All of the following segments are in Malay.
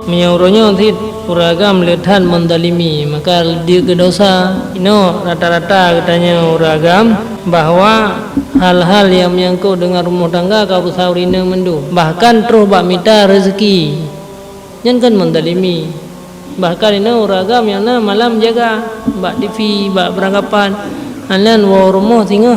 Menyuruhnya nanti uragam lihat mendalimi, maka dia ke dosa. Ino rata-rata katanya uragam bahwa hal-hal yang menyangkut dengan rumah tangga kau saurina mendu. Bahkan terus bak minta rezeki, yang kan mendalimi. Bahkan ino uragam yang na malam jaga bak TV, bak beranggapan. Alan wa rumah tinggal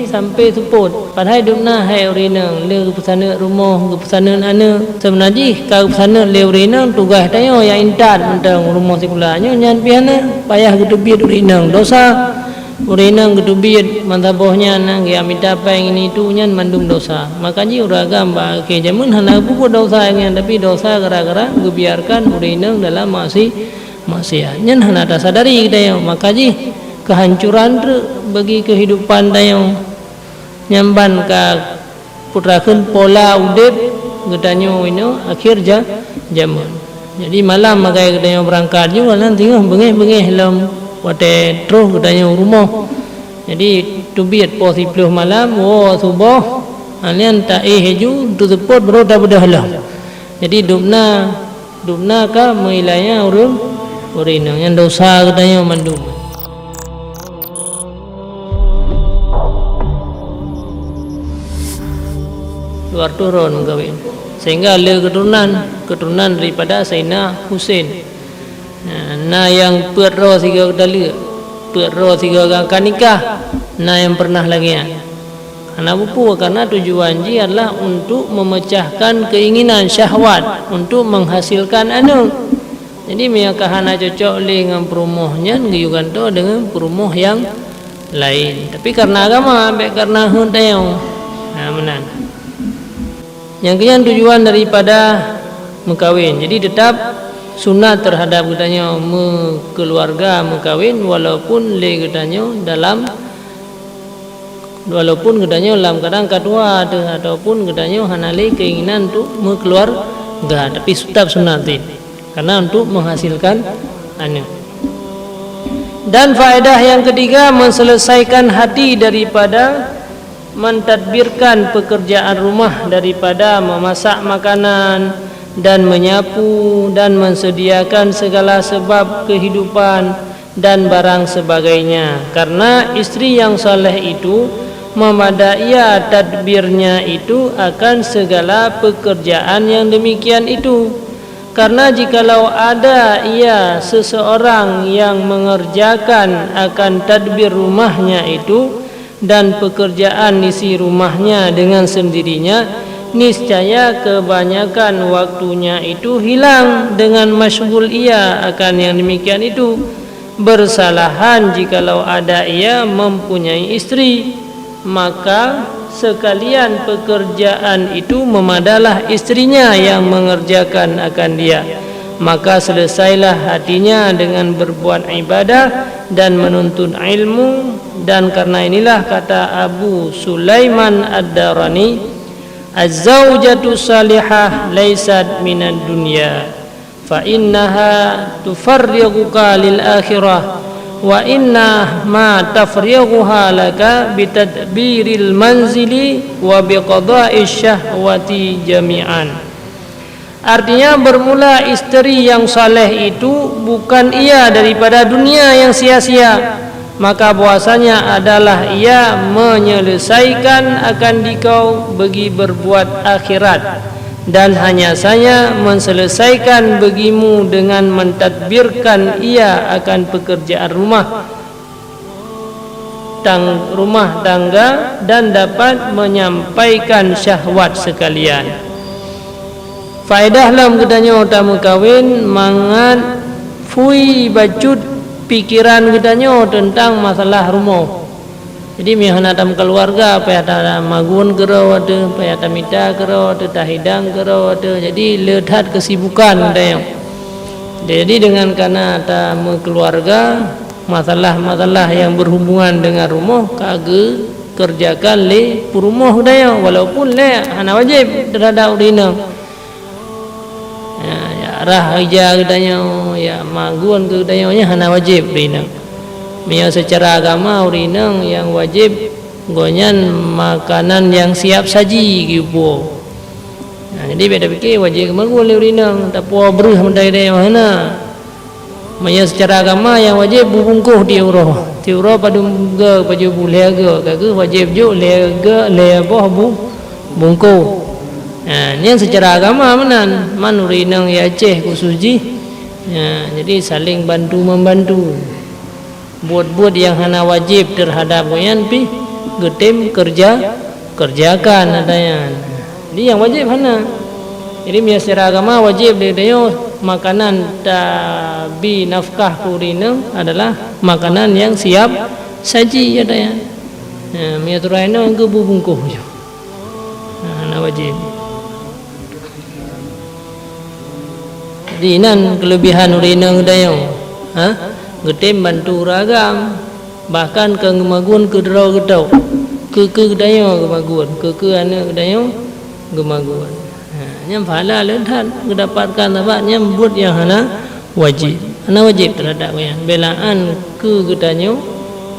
sampai support padahal dudukna hai urina le pesana rumah ke pesana ana sebenarnya kau pesana le urina tugas tayo yang intat tentang rumah sekolahnya nyan piana payah gedubit urina dosa urina gedubit mantabohnya nang ya minta apa yang ini tu nyan mandum dosa makanya uragam ba ke jamun hana buku dosa yang tapi dosa gara-gara gebiarkan urina dalam maksiat nyan hana tak sadari kita makanya kehancuran bagi kehidupan dayang nyamban ka putrakeun pola udip gedanyo ino akhir zaman. Jadi malam magai gedanyo berangkat juga nanti bengeh-bengeh lam wate terus gedanyo rumah. Jadi tubiat po 10 malam subuh alian ta heju tu support bro dah bedah. Jadi dubna ka meilanya urina yang dosa gedanyo mandum. Luar turun kawin sehingga le keturunan daripada Sayyidina Husain na yang perro tiga kali perro tiga kali nikah na yang pernah lagi karena buku karena tujuan ji adalah untuk memecahkan keinginan syahwat untuk menghasilkan anak jadi meyakah hana cocok le dengan perumohnya ngiyukan to dengan perumoh yang lain tapi karena agama baik karena hundayong menan yang kemudian tujuan daripada mengkawin. Jadi tetap sunat terhadap katanya keluarga mengkawin walaupun le katanya dalam kadang kedua ataupun katanya hanale keinginan untuk keluarga tapi tetap sunat karena untuk menghasilkan anak. Dan faedah yang ketiga menselesaikan hati daripada mentadbirkan pekerjaan rumah daripada memasak makanan dan menyapu dan mensediakan segala sebab kehidupan dan barang sebagainya karena istri yang saleh itu memadai tadbirnya itu akan segala pekerjaan yang demikian itu karena jikalau ada seseorang yang mengerjakan akan tadbir rumahnya itu dan pekerjaan isi rumahnya dengan sendirinya niscaya kebanyakan waktunya itu hilang dengan masyghul ia akan yang demikian itu bersalahan jikalau ada ia mempunyai istri maka sekalian pekerjaan itu memadalah istrinya yang mengerjakan akan dia maka selesailah hatinya dengan berbuat ibadah dan menuntut ilmu dan karena inilah kata Abu Sulaiman Ad-Darani az-zawjatu salihah laysat minad dunya fa innaha tufarrighuka lil akhirah wa inna ma tafrighuha laka bitadbiril manzili wa biqada'i syahwati jami'an. Artinya bermula istri yang saleh itu bukan ia daripada dunia yang sia-sia maka bahwasanya adalah ia menyelesaikan akan dikau bagi berbuat akhirat dan hanya saja menselesaikan bagimu dengan mentadbirkan ia akan pekerjaan rumah tangga dan dapat menyampaikan syahwat sekalian. Faedah lam katanya utama kawin mangan fui bacut pikiran katanya tentang masalah rumah. Jadi mihana dalam keluarga apa ada magun gerau ada, apa ada mita gerau ada, tahidang gerau ada. Jadi lehat kesibukan katanya. Jadi dengan karena ada keluarga masalah-masalah yang berhubungan dengan rumah kage kerjakan le rumah katanya walaupun le hana wajib terhadap urina. rah ija katanya ya maguan katanya hana wajib rina. Mia secara agama urinang yang wajib gonyan makanan yang siap saji gitu. Nah, jadi beda fikir wajib maguan urinang tak puas beruh mendai dai mana. Maya secara agama yang wajib bungkuh tiurah pada ga baju bulega kagu wajib ju lega le boh bungkuh. Nah, yang secara agama manan manurinang ya Aceh khusuji. Ya, jadi saling bantu membantu. Buat yang hana wajib terhadap goyan pi getem kerjakan adanya. Jadi yang wajib hana. Jadi secara agama wajib dia makanan tabi nafkah kurina adalah makanan yang siap saji adanya. Mia turaina ke bungkuh je. Hana wajib. Jadi nan kelebihan urina adanya. Getem bantu ragam bahkan ke gemagun ke derau gedau ke gedaya gemagun ke ana gedaya gemagun. Nyam pahala lentan mendapatkan apa nyam buat yang hana wajib terhadap yang belaan ke gedanya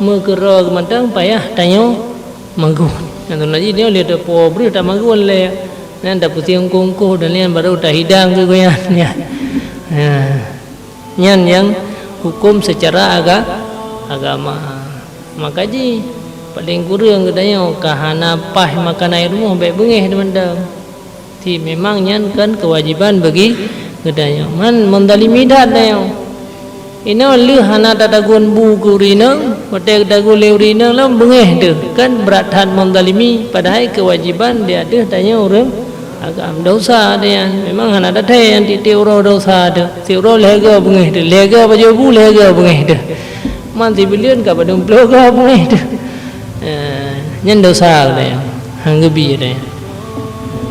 megera gemantang payah tanyo magun. Yang tu lagi dia lihat po beri tak magun le nan dah pusing kongkoh dan yang baru dah hidang ke goyan ya. Nyan yang hukum secara agama. Maka ji paling kurang gedanya kahana pah makan air rumah baik bengih demandam. Ti memang nyan kan kewajiban bagi gedanya. Man mendalimi dah dayang. Ina lu hana tadagun bu kurina, pakai dagu leurina lam bengih tu. Kan berat had mendalimi padahal kewajiban dia ada tanya orang agam dosa dia. Memang hana ada yang tiurau dosa tu. Tiurau lega bengih tu. Lega baju bu lega bengih tu. Man ti bilion ka badung ploga bengih tu. Nyan dosa dia. Hanggebi dia.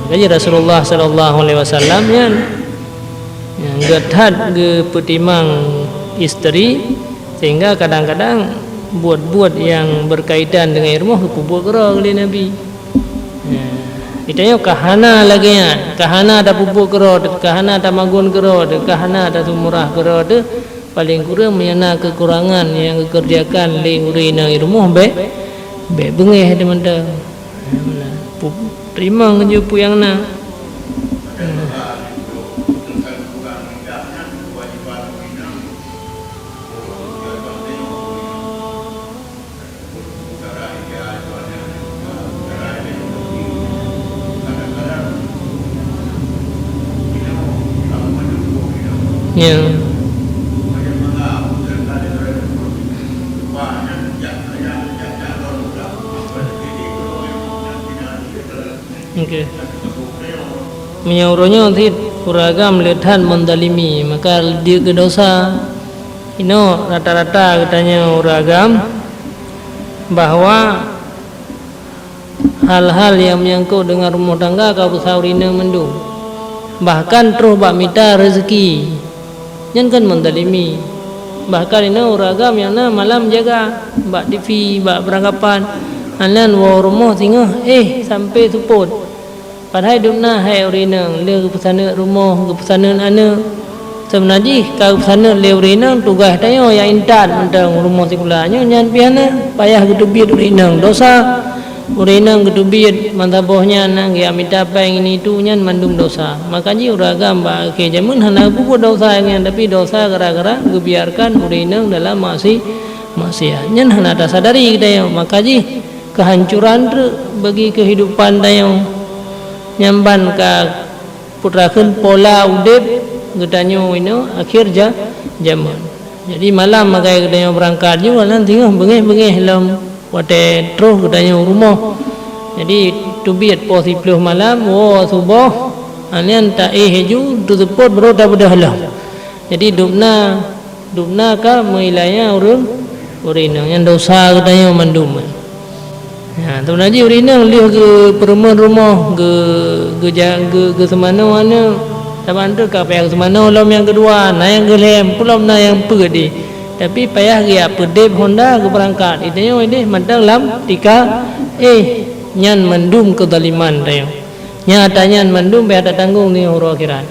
Jadi Rasulullah sallallahu alaihi wasallam yang gathad ge petimang isteri sehingga kadang-kadang buat yang berkaitan dengan rumah buat gera oleh Nabi. Itanya kahana lagi ya, kahana ada pupuk gera, kahana ada magun gera, kahana ada sumurah gera tu paling kurang menyana kekurangan yang dikerjakan oleh urina rumah be bengih teman-teman. Terima ngejupu yang na. Ya. Okay. Menyauruhnya nanti kuragam lethan mendalimi maka dia ke dosa. Ino rata-rata katanya uragam bahwa hal-hal yang menyangkut dengan rumah tangga kau saurina mendung. Bahkan terus bak minta rezeki. Nyan kan mendalimi. Bahkan ino uragam yang na malam jaga bak TV bak beranggapan anan wa rumah tinggal sampai support. Padahal dukna hai urina le kesana rumah ke pesana ana sebenarnya kau pesana le urina tugas tayo yang intan tentang rumah sekolahnya nyan piana payah gedubit urina dosa urina gedubit mantabohnya nang ya minta peng ini tu nyan mandum dosa. Makanya uragam ba ke jamun hana buat dosa yang tapi dosa gara-gara gebiarkan urina dalam maksiat nyan hana tak sadari kita makanya kehancuran bagi kehidupan tayo nyamban ka putrakan pola udip gedanyo ino akhir zaman. Jadi malam makai gedanyo berangkat juga nanti bengih lam wate terus gedanyo rumah. Jadi tubiat po 10 malam subuh anian ta heju tu support bro dah lam. Jadi dubna ka meilanya urina yang dosa gedanyo mandum. Ya, tu naji urina lihat ke perumahan rumah ke semana mana taban tu ka payah semana lom yang kedua na yang gelem pulau na yang pedi tapi payah dia pedep Honda ke berangkat itu ini mantang lam tika nyan mendum kezaliman tayo nyatanya mendum payah tak tanggung ni huru akhirat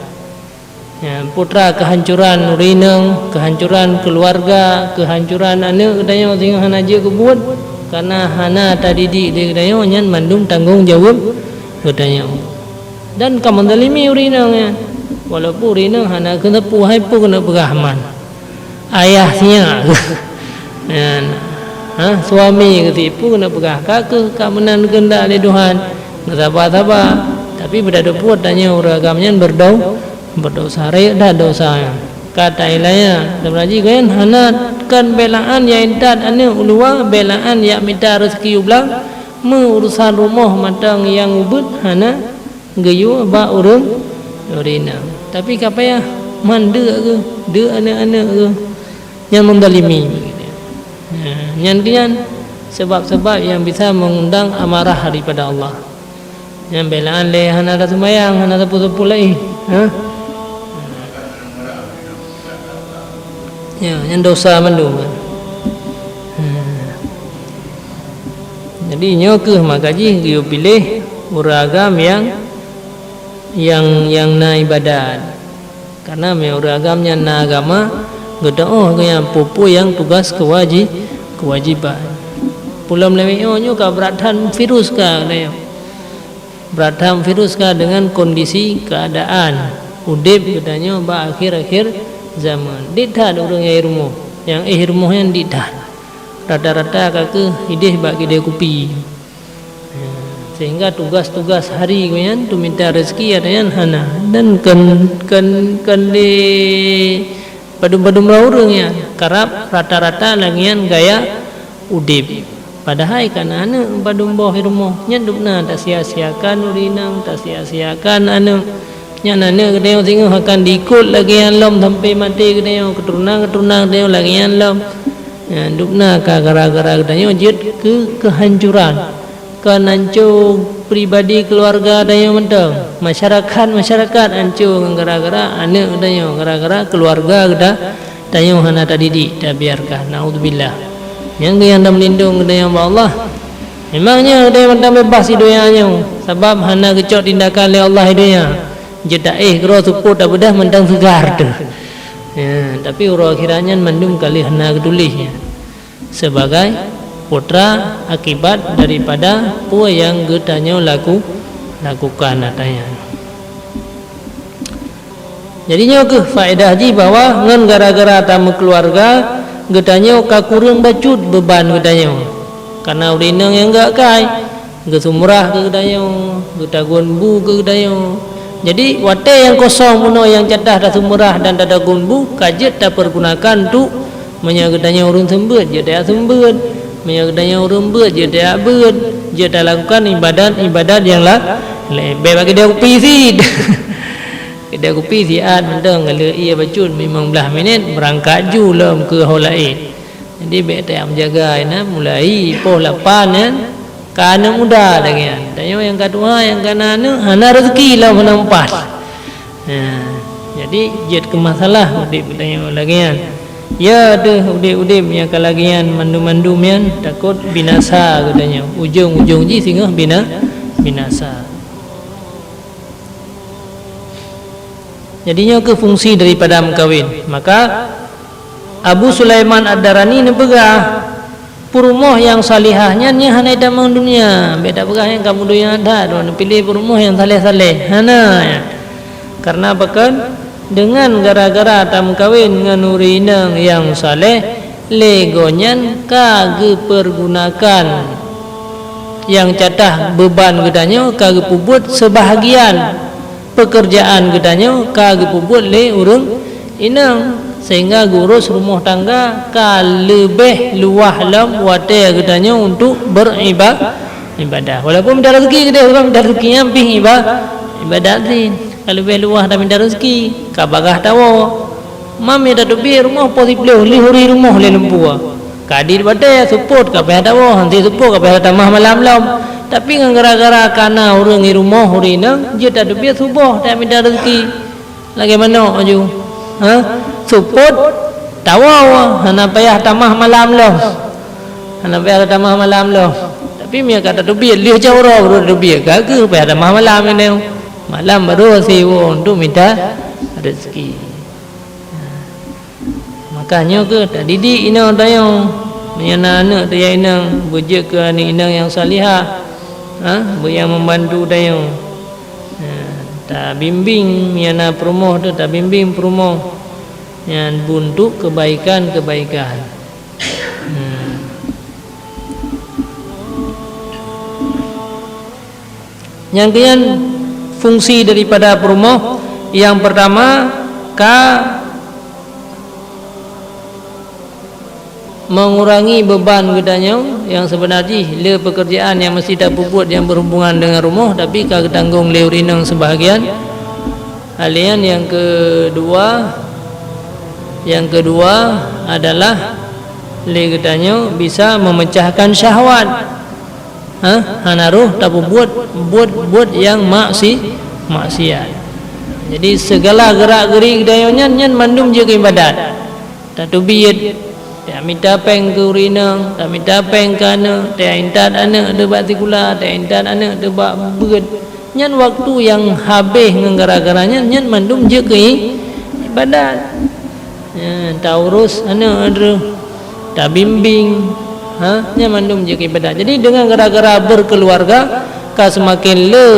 Ya, putra kehancuran rineng, kehancuran keluarga, kehancuran anak kedayo sehingga hana je kebut karena hana tadidik dia kedayo nyan mandum tanggung jawab kedayo. Dan kamu dalimi rineng ya. Walaupun rineng hana kena puhai pun kena berahman. Ayahnya suami ketipu kena pegah kakak kamenan kendak oleh Tuhan sabar-sabar tapi berada puat tanya uragamnya berdosa raya dah dosa kata ilahnya sebenarnya kan hana kan belaan yang intat ane ulua belaan yang minta rezeki ulang urusan rumah matang yang ubud hana gayu ba urang urina tapi kapa ya mande ke de anak-anak ke yang mendalimi yang kian sebab-sebab yang bisa mengundang amarah daripada Allah yang belaan le hana ada sembahyang hana ada puasa pulai ya yang dosa mandum jadi nyoke makaji dia pilih uragam yang na ibadat karena me uragamnya na agama gede yang pupu yang tugas kewajiban pulam lewenyo ka beradhan virus ka beradhan virus ka dengan kondisi keadaan udip katanya ba akhir-akhir zaman ditad orang yang irmuh yang ditad rata-rata kake hidih bagi dia kupi sehingga tugas-tugas hari kan tu minta rezeki ada yang hana dan kan di badum-badum orang ya karap rata-rata lagian gaya udip padahal kan anu badum boh irmuh nyendupna tak sia-siakan urinang tak sia-siakan anu nyanane kedeo sehingga akan diikut lagi yang lom sampai mati kedeo keturunan kedeo lagi yang lom dupna ka gara-gara kedeo jid kehancuran kehancur pribadi keluarga kedeo mentang masyarakat hancur gara-gara anak kedeo gara-gara keluarga kedeo hana tadidik tak biarkan naudzubillah yang dalam lindung kedeo Allah memangnya kedeo mentang bebas hidupnya sebab hana kecot tindakan oleh Allah hidupnya jeda kero support abedah mendang segar tu ya, tapi urang kiranya mandum kali hana kedulihnya sebagai putra akibat daripada apa yang getanya lakukan katanya. Jadinya ke faedah ji bahwa ngan gara-gara tamu keluarga getanya ka kurang bacut beban getanya karena urinang yang enggak kai gesumrah ke getanya getagon bu ke getanya. Jadi wate yang kosong puno yang cadah dah sumurah dan dah gunbu kajet tak pergunakan tu menyagetanya urun sembut je dah sembut menyagetanya urun bet je dah bet je dah lakukan ibadat yang lebih bagi dia kopi sid dia kopi siat mendeng kalau ia bacun memang belah minit berangkat julam ke holaid jadi baik tak menjaga mulai poh 8 kan kana muda dengan tanya yang kedua yang kana hana rezeki lah menampas jadi jid ke masalah udip tanya lagi kan ya deh udip yang kalagian mandum-mandum yang takut binasa katanya ujung-ujung ji sehingga binasa jadinya ke fungsi daripada mengkawin maka Abu Sulaiman Ad-Darani ni pegah perumoh yang salihahnya ni hana damang dunia beda pegah yang kamu dunia ada don pilih perumoh yang saleh-saleh hana ya. Karena bahkan dengan gara-gara tam kawin dengan urinang yang saleh legonyan kage pergunakan yang catah beban gedanya kage pubut sebahagian pekerjaan gedanya kage pubut le urang inang sehingga gurus rumah tangga ka lebih luah lam wate gedanya untuk beribadah walaupun minta rezeki gede orang minta rezeki ampih ibadah din kalau lebih luah dah minta rezeki ka bagah tawo mami dah dubi rumah posible lihuri rumah le lempua kadir bade support ka peh tawo hanti support ka peh tamah malam lam tapi gara-gara kana urang di rumah urina je dah dubi subuh dah minta rezeki lagi mana aju support tawa hana payah tamah malam loh hana payah tamah malam loh tapi mia kata dubi liu jawro dubi kagak payah tamah malam ini malam baru si untuk minta rezeki. Makanya ke tak didik ina tayang menyana anak dia ina bujak ke anak ina yang salihah, yang membantu tayang. Tak bimbing menyana perumoh tu, tak bimbing perumoh yang untuk kebaikan-kebaikan. Yang kemudian fungsi daripada perumoh yang pertama mengurangi beban gedanya yang sebenarnya le pekerjaan yang mesti tak buat yang berhubungan dengan rumah tapi kau tanggung le urinang sebahagian. Halian yang kedua adalah le gedanya bisa memecahkan syahwat. Hanaruh tak buat yang maksiat. Jadi segala gerak-gerik gedanya nyan mandum je ibadat. Tak tubiyat tak minta peng ke urina, tak minta peng ke anak, tak intat anak debat tikula, tak intat anak debat berat. Nyan waktu yang habis ngara-garanya nyan mandum je ke ibadat. Tak urus anak ada, tak bimbing, nyan mandum je ke ibadat. Jadi dengan gara-gara berkeluarga ka semakin le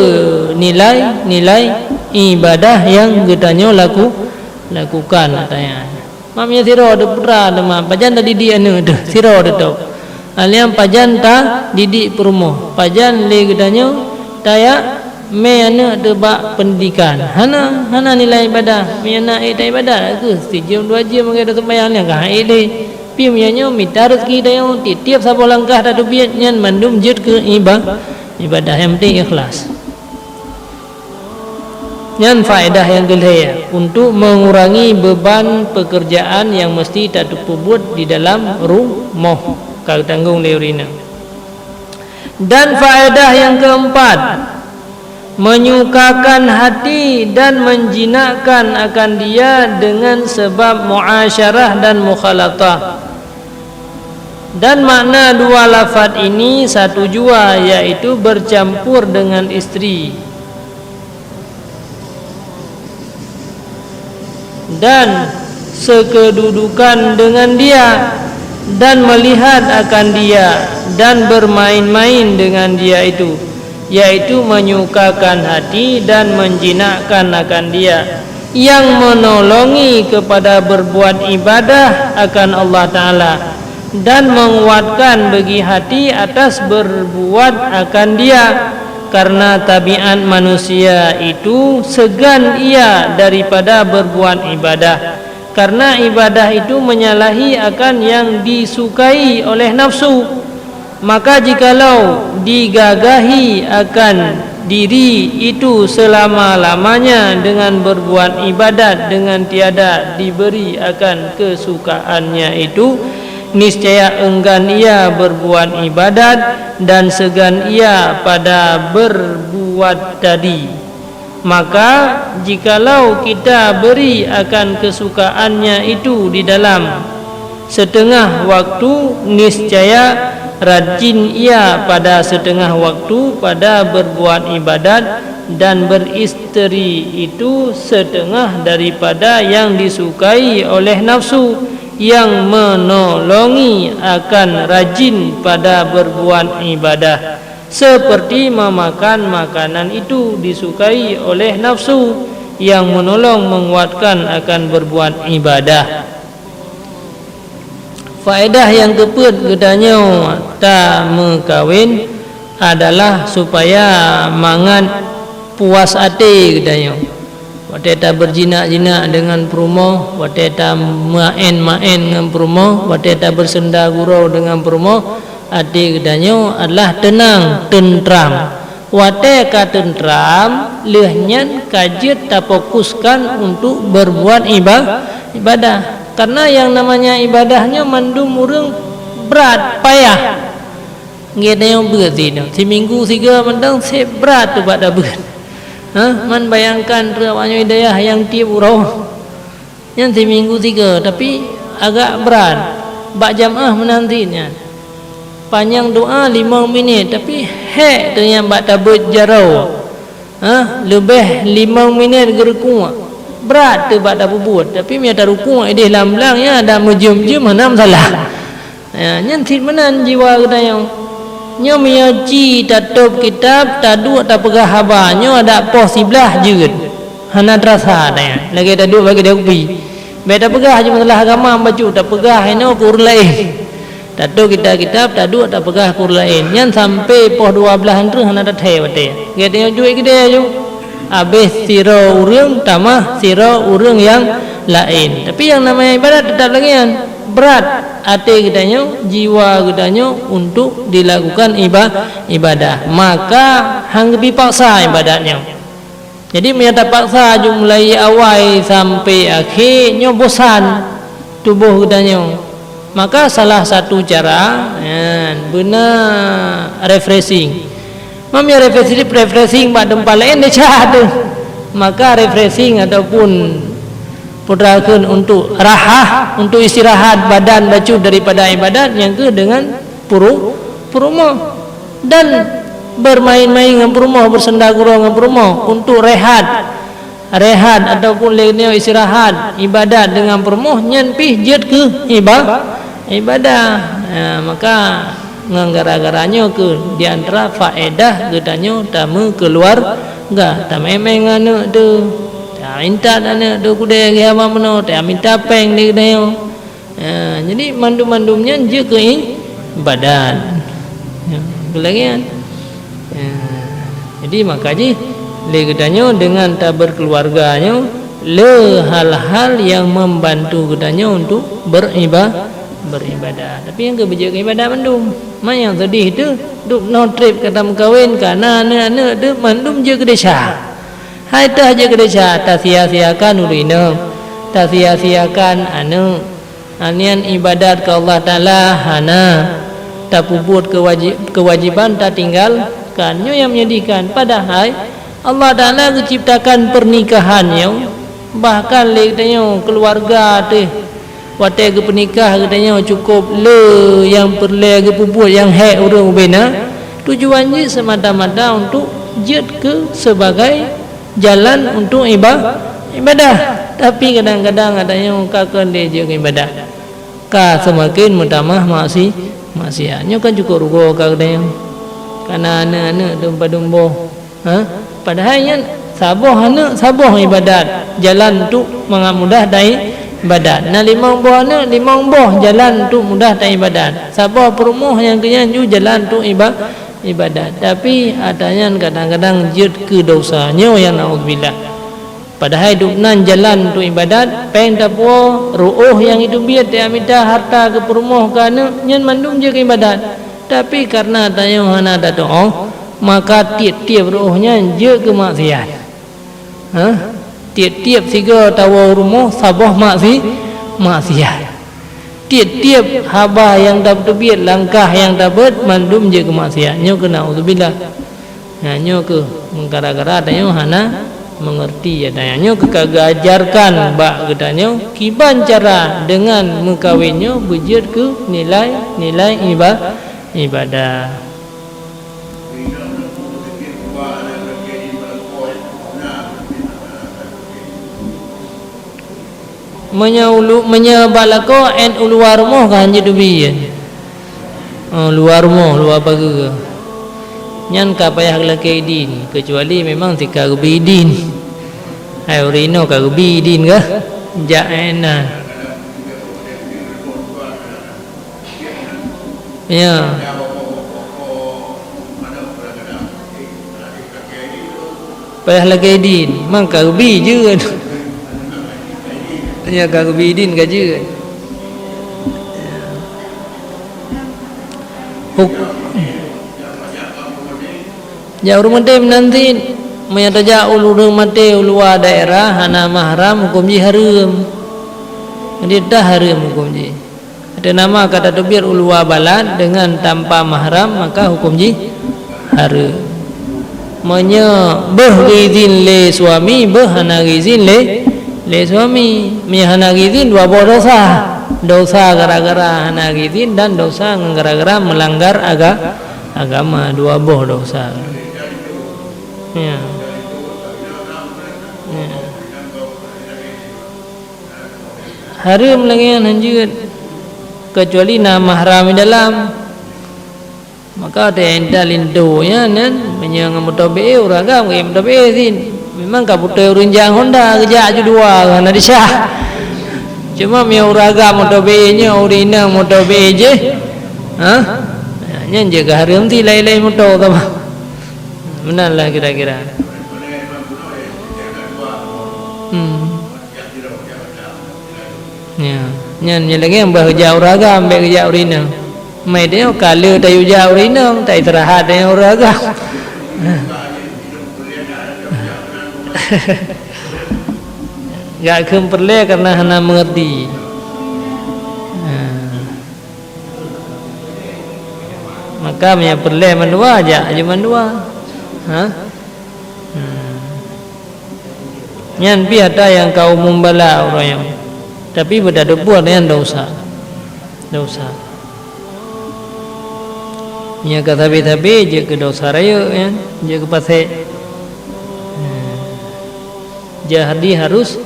nilai ibadah yang gedanya lakukan katanya. Mamnya siro ada putra ada mak pajan dah didik anak ada siro ada tau aliam pajan tak didik perumoh pajan le gedanya taya me anak ada bak pendidikan hana nilai ibadah me anak tak ibadah ke sejam 2 jam mengai dah sembahyang yang kah le pi mianyo minta rezeki dayo tiap sabo langkah dah dubiat nyan mandum jut ke ibadah yang penting ikhlas. Yang faedah yang kedua untuk mengurangi beban pekerjaan yang mesti tak terbuat di dalam rumah kau tanggung leurina. Dan faedah yang keempat menyukakan hati dan menjinakkan akan dia dengan sebab muasyarah dan mukhalatah. Dan makna dua lafaz ini satu jua yaitu bercampur dengan istri dan sekedudukan dengan dia dan melihat akan dia dan bermain-main dengan dia itu yaitu menyukakan hati dan menjinakkan akan dia yang menolongi kepada berbuat ibadah akan Allah Ta'ala dan menguatkan bagi hati atas berbuat akan dia. Karena tabiat manusia itu segan ia daripada berbuat ibadah. Karena ibadah itu menyalahi akan yang disukai oleh nafsu. Maka jikalau digagahi akan diri itu selama-lamanya dengan berbuat ibadat dengan tiada diberi akan kesukaannya itu, niscaya enggan ia berbuat ibadat dan segan ia pada berbuat tadi. Maka jikalau kita beri akan kesukaannya itu di dalam setengah waktu, niscaya rajin ia pada setengah waktu pada berbuat ibadat dan beristri itu setengah daripada yang disukai oleh nafsu yang menolongi akan rajin pada berbuat ibadah seperti memakan makanan itu disukai oleh nafsu yang menolong menguatkan akan berbuat ibadah. Faedah yang keempat gedanya tak mengkawin adalah supaya mangan puas hati gedanya. Waktu tak berjinak-jinak dengan perumoh, waktu tak main-main dengan perumoh, waktu tak bersenda gurau dengan perumoh, hati gedanya adalah tenang, tentram. Waktu ka tentram, lehnya kajet tak fokuskan untuk berbuat ibadah. Karena yang namanya ibadahnya mandum urang berat, payah. Ngene yang berat ini. Seminggu 3 mendang berat tu pada berat. Man bayangkan terawanya hidayah yang tiap urau yang seminggu 3 tapi agak berat. Bak jamaah menantinya. Panjang doa 5 minit tapi hek tu yang bak tabut jarau. Lebih 5 minit gerku. berat tu bak dah buat tapi mi ada rukuk idih lam-lam ya ada mejum-jum mana salah ya nyen thit menan jiwa kedayang nyo miyaji tatub kitab tadu tak pegah haba nyo ada poh siblah jeut hana terasa daya lagi tadu bagi dia upi beda pegah je masalah agama baca tak pegah ino kur lain tadu kitab tadu tak pegah kur lain nyen sampai poh 12 tu hana dah the wate dia jual gede ju habis sira urang tamah sira urang yang lain tapi yang namanya ibadat tetap lagi kan berat hati kitanya jiwa kitanya untuk dilakukan ibadah maka hang lebih paksa ibadatnya jadi menyata paksa ju mulai awal sampai akhirnya bosan tubuh kitanya maka salah satu cara benar refreshing mami refreshing pada tempat lain dia tu maka refreshing ataupun putrakan untuk rahah untuk istirahat badan baju daripada ibadat yang ke dengan puruma dan bermain-main dengan puruma bersenda gurau dengan puruma untuk rehat ataupun lainnya istirahat ibadat dengan puruma nyen pih jet ke ibadah maka gara-garanya ke di antara faedah gedanya tamu keluar enggak tak memang anak tu tak minta anak tu kuda ke apa mana tak minta peng dia gedanya jadi mandum-mandumnya je ke badan kelagian jadi makanya le gedanya dengan tak berkeluarganya le hal-hal yang membantu gedanya untuk beribadah tapi yang kebijakan ibadah mandum yang sedih tu duk no trip kata kawin karena anak-anak tu mandum je ke desa hai tah je ke desa tak sia-siakan urina tak sia-siakan anian ibadat ke Allah Ta'ala hana tak puput kewajiban tak tinggalkan yang menyedihkan padahal Allah Ta'ala menciptakan pernikahannya bahkan katanya keluarga tu watai ke pernikah katanya cukup le yang perle ke puput yang hak urang ubena tujuannya semata-mata untuk jet ke sebagai jalan untuk ibadah tapi kadang-kadang katanya kakak dia je ibadah ka semakin mutamah maksiatnya kan cukup rugo katanya karena anak-anak domba-domba padahal yang saboh ibadat jalan untuk mengamudah dari ibadat nah limang buah jalan untuk mudah tak ibadat sabar perumuh yang kenyanju jalan untuk ibadat tapi adanya kadang-kadang jid ke dosanya yang naudzubillah padahal hidup nan jalan untuk ibadat peng tapua ruuh yang hidup biat dia minta harta ke perumuh kerana nyen mandum je ke ibadat tapi karena adanya hana ada doa maka tiap-tiap ruuhnya je ke maksiat tiap-tiap siga tawa rumah sabah maksiat tiap-tiap haba yang dah terbiat langkah yang dapat mandum je ke maksiatnya kena auzubillah nyo ke gara-gara adanya hana mengerti adanya ke kagajarkan bak gedanya kiban cara dengan mengkawinnya bejit ke nilai ibadah menyebalako en luar moh kan je dubi luar moh luar pagi nyan ka payah laki din kecuali memang tika rubidin hai urino ka rubidin ke jaena ya payah laki din mang ka rubi je ya kagak bidin gaji ya urang mate nanti menyataja ulur mate luar daerah hana mahram hukum ji haram dia dah haram hukum ji ada nama kata tebir ulwa balad dengan tanpa mahram maka hukum ji haram beh izin le suami beh hana izin le suami hana izin dua dosa gara-gara hana izin dan dosa gara-gara melanggar agama dua dosa ya haram lagi hanjut kecuali na mahram di dalam. Maka ada entalindo ya nan menyang mutabe uragam ke mutabe sin memang kabutai urunjang Honda kerja aju dua kan ada syah. Cuma mi uragam mutabe nya urina mutabe je. Ha? Nya je ke haram ti lain-lain muto apa? Menanlah kira-kira. Ya, nya lagi yang bekerja uragam, bekerja urina. Mai dia kalau tayu jauh urina, tak istirahat dia uragam. Gak kemperle karena hana mengerti. Maka punya perle mandua aja mandua. Ha? Nyan pi ada yang kau membala orang yang tapi berdada buat yang dosa. Nya kata tapi je ke dosa raya ya, je ke pasai. Jadi harus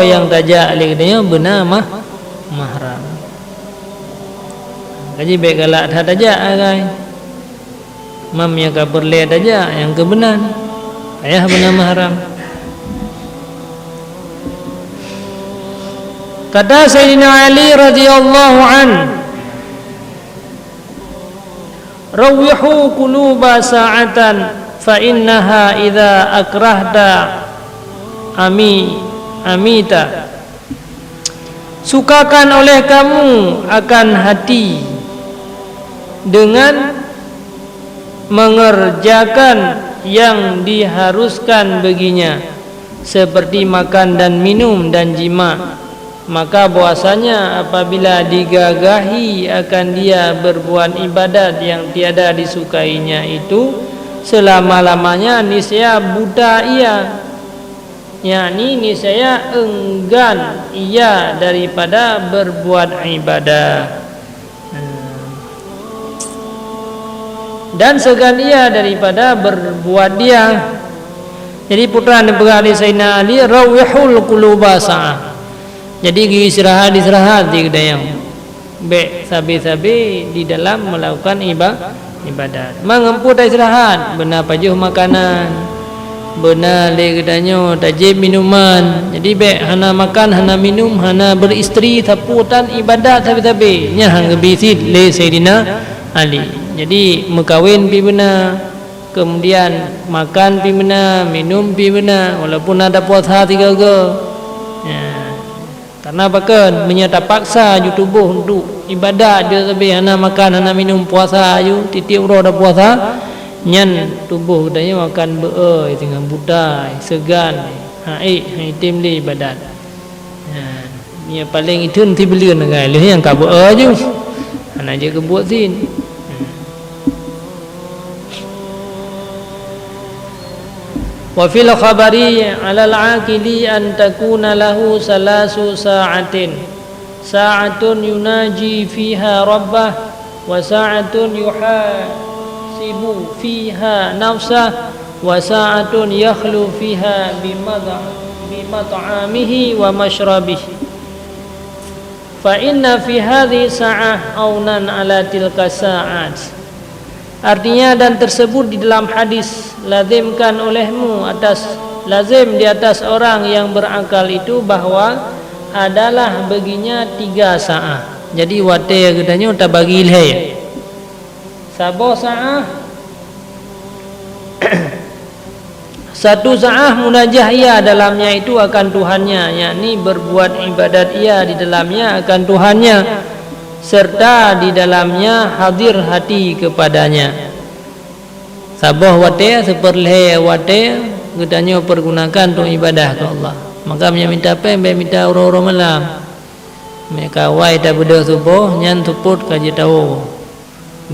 yang tajak leknya benar mahram. Kaji baik galak dah tajak agai. Mam yang kabar le tajak yang kebenar. Ayah benar mahram. Kata Sayyidina Ali radhiyallahu an, "Rawwihu quluba sa'atan fa innaha idza akrahta amita." Sukakan oleh kamu akan hati dengan mengerjakan yang diharuskan baginya seperti makan dan minum dan jima, maka bahwasanya apabila digagahi akan dia berbuat ibadat yang tiada disukainya itu selama-lamanya niscaya buta ia, yakni niscaya enggan ia daripada berbuat ibadah dan segan ia daripada berbuat dia. Jadi putra negara Sayyidina Ali, rawihul quluba sa'ah. Jadi istirahat di kedayang be sabi-sabi di dalam melakukan ibadat. Mengemput istirahat, benar pajuh makanan, benar le kedanyo tajib minuman. Jadi be hana makan, hana minum, hana beristri, taputan ibadat sabi-sabi. Nya hang bisit le Sayyidina Ali. Jadi mekawin pi benar, kemudian makan pi benar, minum pi benar, walaupun ada puasa 3 ke. Ya. Karena bahkan menyata paksa ju tubuh untuk ibadat dia tapi hana makan hana minum puasa ju titik roh dah puasa nyan tubuh danya makan beoi dengan budai segan tim li ibadat. Nya paling itu nanti belian ngai leh yang ka beoi ju hana je ke buat sin. Wa fil khabari 'alal 'aqili an takuna lahu salasu sa'atin, sa'atun yunaji fiha rabbah wa sa'atun yuhasibu fiha nafsah wa sa'atun yakhlu fiha bimat'amihi wa mashrabihi. Fa inna fi hadhihi sa'ah aunan 'ala tilka sa'at. Artinya dan tersebut di dalam hadis lazimkan olehmu lazim di atas orang yang berakal itu bahwa adalah baginya 3 saat. Jadi wate katanya tak bagi ilhai. Sabo saat 1 saat munajah ia dalamnya itu akan Tuhannya, yakni berbuat ibadat ia di dalamnya akan Tuhannya serta di dalamnya hadir hati kepadanya. Sabah wate seperle wate katanya pergunakan untuk ibadah ke Allah. Maka minta apa? Minta orang-orang malam. Mereka wai dah beda subuh nyan tuput kaji tahu.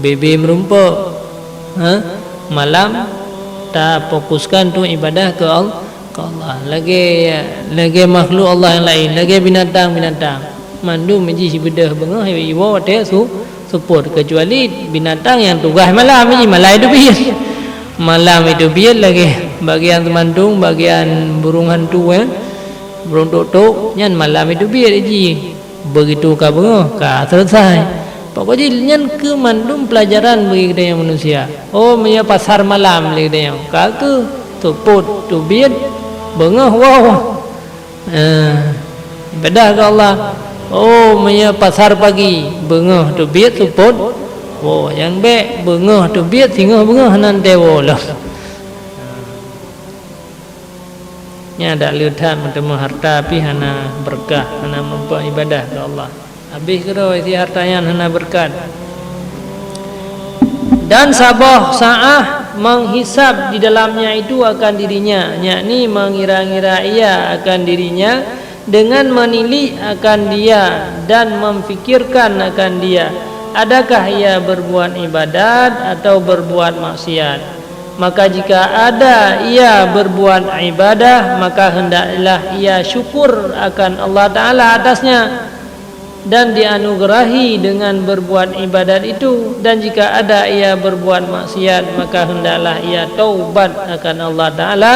Bebe merumpuk. Malam tak fokuskan untuk ibadah ke Allah. Lagi makhluk Allah yang lain, lagi binatang-binatang. Mandu menji si bedah bengah iwo te support kecuali binatang yang tugas malam menji malam itu biar malam itu biar lagi bagian temandung bagian burung hantu beruntuk tok nyan malam itu biar ji begitu ka bengah ka selesai pokoknya nyan ke mandum pelajaran bagi kita yang manusia oh punya pasar malam le kita yang ka ke tuput tu biar bengah wow ibadah ke Allah oh punya pasar pagi bengah tu biar tuput oh yang baik bengah tu biar tinggal bengah nan dewa lah nya ada lihat bertemu harta tapi hana berkah hana mampu ibadah ke Allah habis kira isi hartanya hana berkat dan sabah sa'ah menghisab di dalamnya itu akan dirinya yakni mengira-ngira ia akan dirinya dengan menilik akan dia dan memfikirkan akan dia adakah ia berbuat ibadat atau berbuat maksiat. Maka jika ada ia berbuat ibadah maka hendaklah ia syukur akan Allah Ta'ala atasnya dan dianugerahi dengan berbuat ibadat itu dan jika ada ia berbuat maksiat maka hendaklah ia taubat akan Allah Ta'ala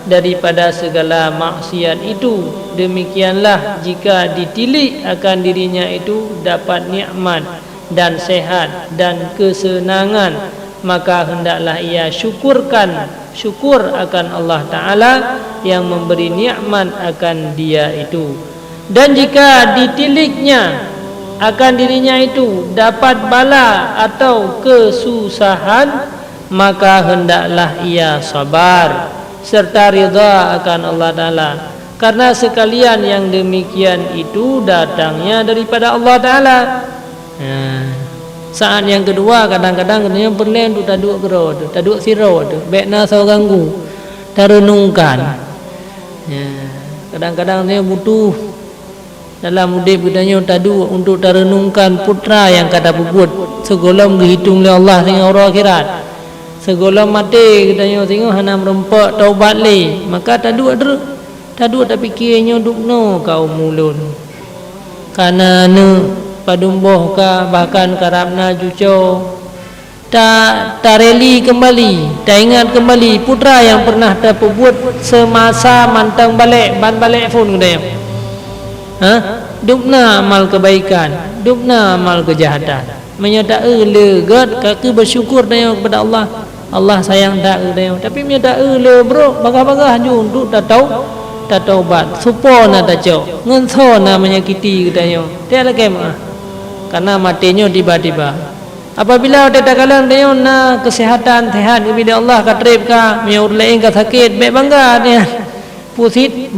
daripada segala maksiat itu. Demikianlah jika ditilik akan dirinya itu dapat nikmat dan sehat dan kesenangan maka hendaklah ia syukur akan Allah Ta'ala yang memberi nikmat akan dia itu. Dan jika ditiliknya akan dirinya itu dapat bala atau kesusahan maka hendaklah ia sabar serta ridha akan Allah Ta'ala karena sekalian yang demikian itu datangnya daripada Allah Ta'ala. Saat yang kedua kadang-kadang katanya pernah tu taduk gero tu taduk siro tu bekna sau ganggu tarenungkan kadang-kadang dia butuh dalam udip katanya taduk untuk tarenungkan putra yang kata bubut segolong dihitung oleh Allah dengan orang akhirat segolong mati katanya tengok hana merempak taubat le maka taduk tak fikirnya dukno kau mulun karena padumboh ka bahkan karabna juco tak reli kembali tak ingat kembali putra yang pernah terperbuat semasa mantang balik ban balik pun dia dupna amal kebaikan dupna amal kejahatan menyata legat kaki bersyukur dia kepada Allah Allah sayang tak dia tapi menyata le bro bagah-bagah ju untuk tak taubat supo na tak jauh ngenso na menyakiti katanya dia lagi mah karena matinya tiba-tiba. Apabila ada kalang dia na kesehatan sehat kepada Allah katrib ka miur lain ka sakit baik bangga dia pusit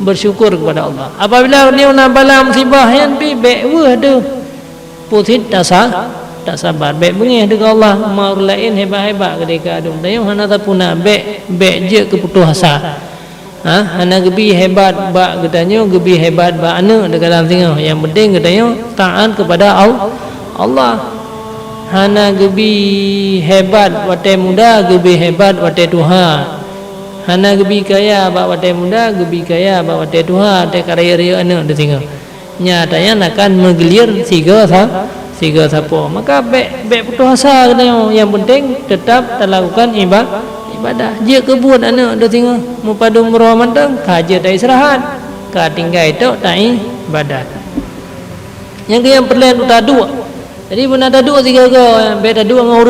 bersyukur kepada Allah. Apabila dia na bala musibah yang pi baik weh tu pusit tak sabar baik bengih dengan Allah miur lain hebat-hebat ketika adung dia hana tapuna baik je keputus asa. Hana gebi hebat ba katanya gebi hebat ba anak dekat dalam tengah yang penting katanya taat kepada Allah hana gebi hebat wate muda gebi hebat wate Tuhan hana gebi kaya ba wate muda gebi kaya ba wate Tuhan te karya anak di tengah nyatanya akan menggelir siga sapo maka baik putus asa katanya yang penting tetap lakukan ibadah dia kebun anak dah tengok mu padu umrah mantang kaja tak istirahat ka tinggal itu tak ibadat yang yang perlahan tu taduk jadi pun taduk tiga ga bet taduk dengan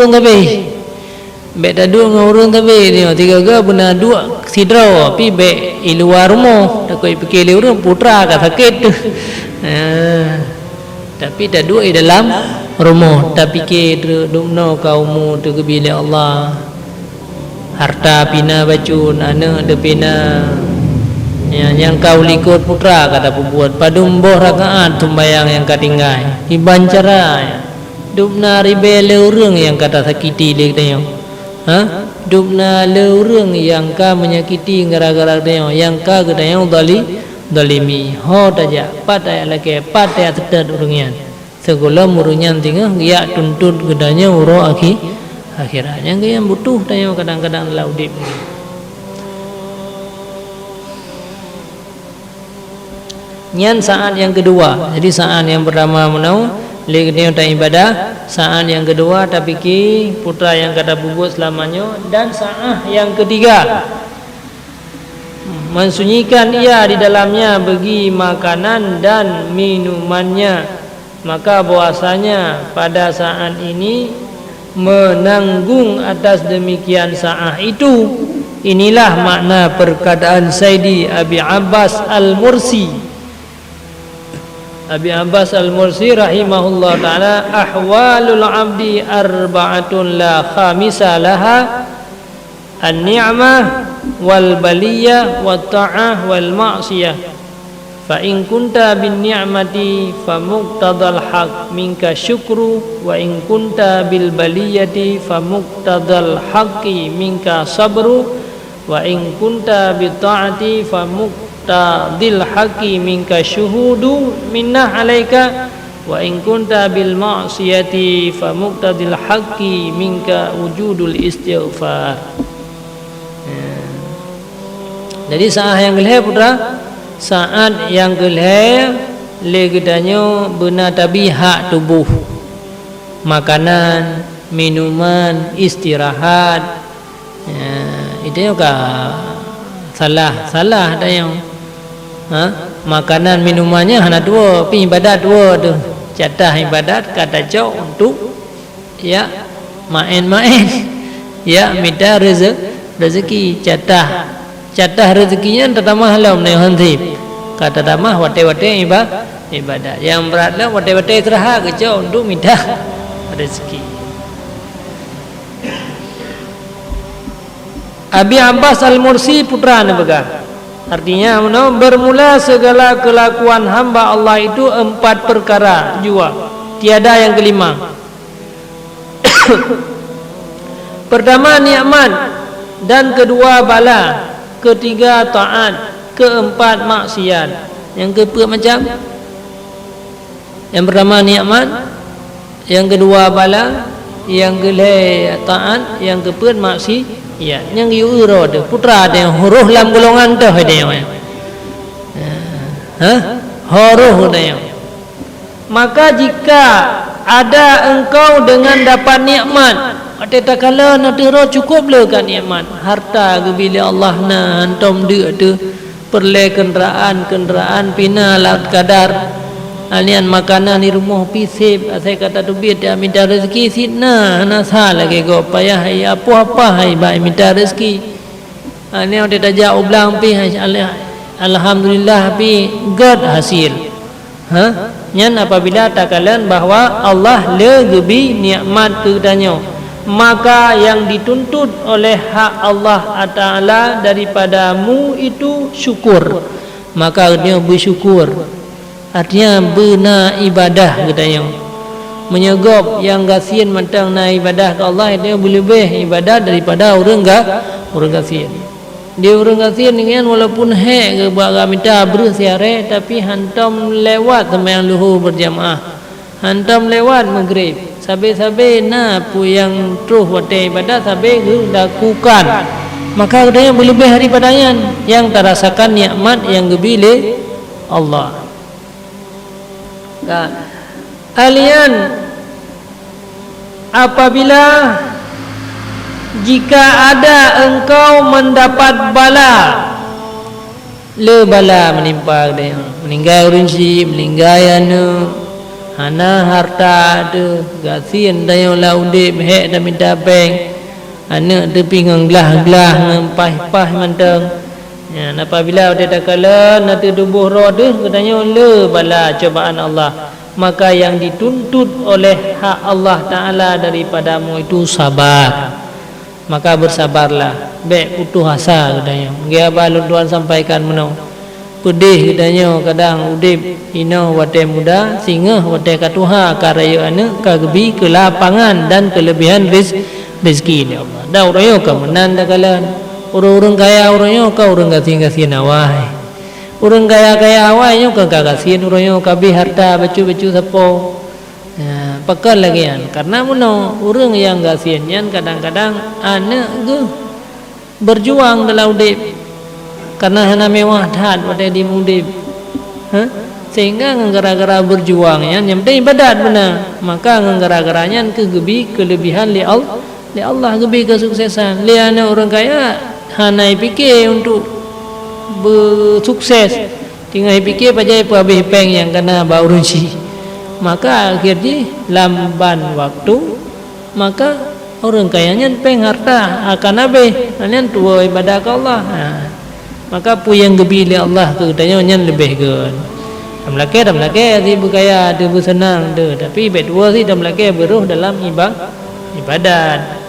urang tapi dia tiga ga pun taduk sidraw tapi bet i luar rumah tak koi fikir le urang putra ka sakit tu tapi taduk di dalam rumah tak fikir dumno kaumu tu kebila Allah harta pina bacun anak de pina yang kau likut putra kata pembuat padumboh rakaat sembahyang yang katinggai ibancara dupna ribe leureng yang kata sakiti le katanya dupna leureng yang ka menyakiti gara-gara katanya yang ka katanya dalimi ho taja pataya lake pataya tetet urungian segala murunyan tinggal ya tuntut katanya uro akhirat yang butuh tanya kadang-kadang laudip nyan saat yang kedua jadi saat yang pertama menau legnya tak ibadah saat yang kedua tak fikir putra yang kata bubut selamanya dan saat yang ketiga mensunyikan ia di dalamnya bagi makanan dan minumannya, maka bahwasanya pada saat ini menanggung atas demikian saat itu. Inilah makna perkataan Sayyidi Abi Abbas Al-Mursi. Abi Abbas Al-Mursi rahimahullah ta'ala, ahwalul abdi arba'atun la khamisa laha, an-ni'mah wal baliyah wat ta'ah wal ma'siyah. Fa in kunta bin ni'mati fa muqtadal haq minka syukru, wa in kunta bil baliyati fa muqtadal haqqi minka sabru, wa in kunta bi ta'ati fa muqtadil haqqi minka syuhudu minnah alaika, wa in kunta bil ma'siyati fa muqtadil haqqi minka wujudul istighfar. Jadi saat yang geleh putra, saat yang geleh legedanyo benar tabi hak tubuh, makanan, minuman, istirahat. Itu juga salah ada yang makanan minumannya hanya dua, pi ibadat dua tu. Jatah ibadat kata jauh untuk ya main-main, ya minta rezeki jatah rezekinya tertamah halam ni hantip. Kata tamah wate-wate ibadat. Yang beratlah wate-wate teraha kerja untuk minta rezeki. Abi Abbas Al-Mursi putra nebega. Artinya bermula segala kelakuan hamba Allah itu 4 perkara jua. Tiada yang kelima. Pertama nikmat, dan kedua bala, ketiga taat, keempat maksiat. Yang keempat macam? Yang pertama nikmat, yang kedua bala, yang kelima taat, yang keempat maksiat. Yang yuro tu putra dia huruf dalam golongan tu dia. Huruf dia. Maka jika ada engkau dengan dapat nikmat, ada kala nak roh cukup le kan nikmat harta ke bila Allah na antum dia tu perle kenderaan pina laut kadar alian makanan di rumah pisip saya kata tu biar dia minta rezeki sitna nasa lagi go payah hai apa hai bai minta rezeki ni ada tajak ublang pi alhamdulillah pi god hasil nyan apabila takalan bahwa Allah legebi nikmat kedanyo, maka yang dituntut oleh hak Allah Ta'ala daripadamu itu syukur, maka dia bersyukur. Artinya benar ibadah katanya, menyegop yang gasian mentang na ibadah ke Allah, dia lebih ibadah daripada orang gasian. Dia orang gasian dengan walaupun hek ke baga minta bersiare, tapi hantam lewat sembahyang luhur berjamaah, hantam lewat maghrib, sabe-sabe na pu yang terus wate ibadah sabe lakukan, maka katanya lebih daripadanya yang terasakan nikmat yang gebile Allah. Kalian apabila jika ada engkau mendapat bala, le bala menimpa dia, meninggal rinci, meninggal hana harta tu, gasian dayo laude hek dah minta bank, anak tu pingang gelah ngempah mentang. Ya, apabila dia tak kala nanti tubuh roh tu katanya le bala cobaan Allah, maka yang dituntut oleh hak Allah Ta'ala daripadamu itu sabar, maka bersabarlah, baik putus asa katanya. Dia balun Tuhan sampaikan menau pedih katanya, kadang udip ino wate muda singa wate katuha karaya ane kagebi kelapangan dan kelebihan rezeki ni Allah. Dah orang yo kemenan dah kalan. Orang-orang kaya orangnya kau orang kasih awai. Orang kaya awainya kau kasih orangnya kabi harta baju sapo. Pakal lagi kan. Karena mana orang yang kasihan kadang-kadang anak ke berjuang dalam udip. Karena hana mewah dah pada di udip. Sehingga gara-gara berjuang yang penting ibadat benar. Maka gara-garanya kegebi kelebihan li Allah gebi kesuksesan. Li anak orang kaya hanai fikir untuk bersukses, tinggal fikir pajai habis peng yang kena bau runci, maka akhirnya lamban waktu, maka orang kayanya peng harta akan habis, kalian tua ibadah ke Allah. Maka puyang gebili Allah ke tanya nyan lebih kan. Dah melaki si berkaya dia bersenang dia, tapi berdua si dah melaki beruh dalam ibadat.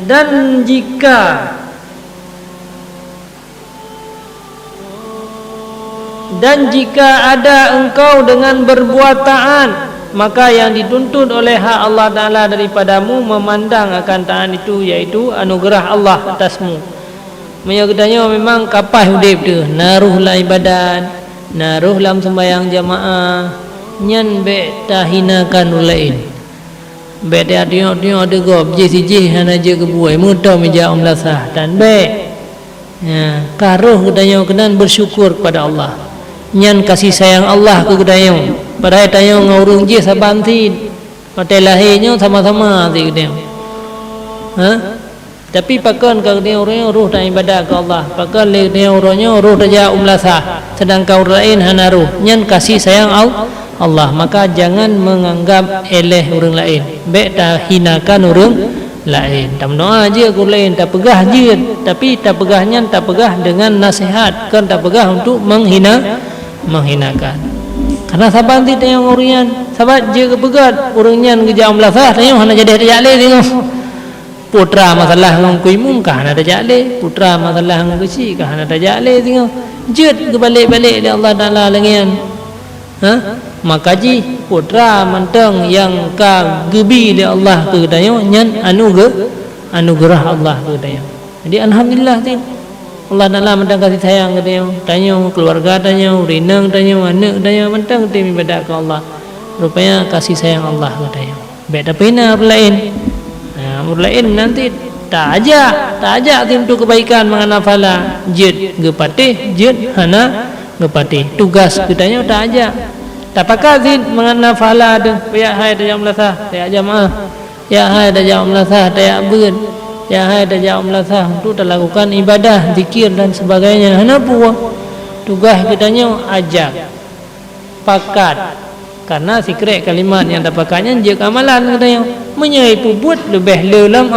Dan jika ada engkau dengan berbuat taat, maka yang dituntut oleh hak Allah Ta'ala daripadamu memandang akan taat itu, yaitu anugerah Allah atasmu. Menyakitanya memang kapah hudib tu, naruhlah ibadat, naruh dalam sembahyang jamaah, nyan be tahinakan ulain, be dia tengok ada gop je hana je kebuai mudah meja umlasah dan be karuh kedanya kenan bersyukur kepada Allah, nyan kasih sayang Allah ke kedanya. Padahal tanya ngurung je sabanti hotel lahirnya sama-sama ti kedanya. Tapi pakon ke dia orang ruh dan ibadah ke Allah, pakon le dia orangnya ruh saja umlasah, sedangkan orang lain hana ruh, nyan kasih sayang Allah, maka jangan menganggap eleh orang lain, baik tak hinakan orang lain. Tak doa aja ke lain, tak pegah je, tapi tak pegahnya tak pegah dengan nasihat, kan tak pegah untuk menghinakan. Karena sahabat nanti tanya orang sahabat je kepegat orangnya kerja umlasah, tanya hana jadi jale tengok. Putra masalah ngong kuimum kah hana jale, putra masalah ngong kecil kah hana jale tengok. Jet ke balik-balik dia Allah Taala lengian. Maka ji putra manteng yang ka gebi dia Allah ke dayo nyan anugerah Allah ke dayo. Jadi alhamdulillah tin Allah Taala manteng kasih sayang ke dayo, tanya keluarga tanya, rinang tanya, anak tanya, manteng tim ibadah ke Allah. Rupanya kasih sayang Allah ke dayo. Beda pina lain. Lain nanti tak ajak tim tu kebaikan mangana fala jet gepatih jet hana gepatih tugas kitanya tak ajak. Tak pakai zin mengana fala tu. Ya hai dah jam lasah, tak jamaah. Ya hai dah jam lasah, tak ber. Ya hai dah jam lasah untuk lakukan ibadah, zikir dan sebagainya. Hana puah. Tugas kitanya ajak. Pakat. Karena secret kalimat yang dapatkannya jika amalan katanya menyai pubut lebih lelam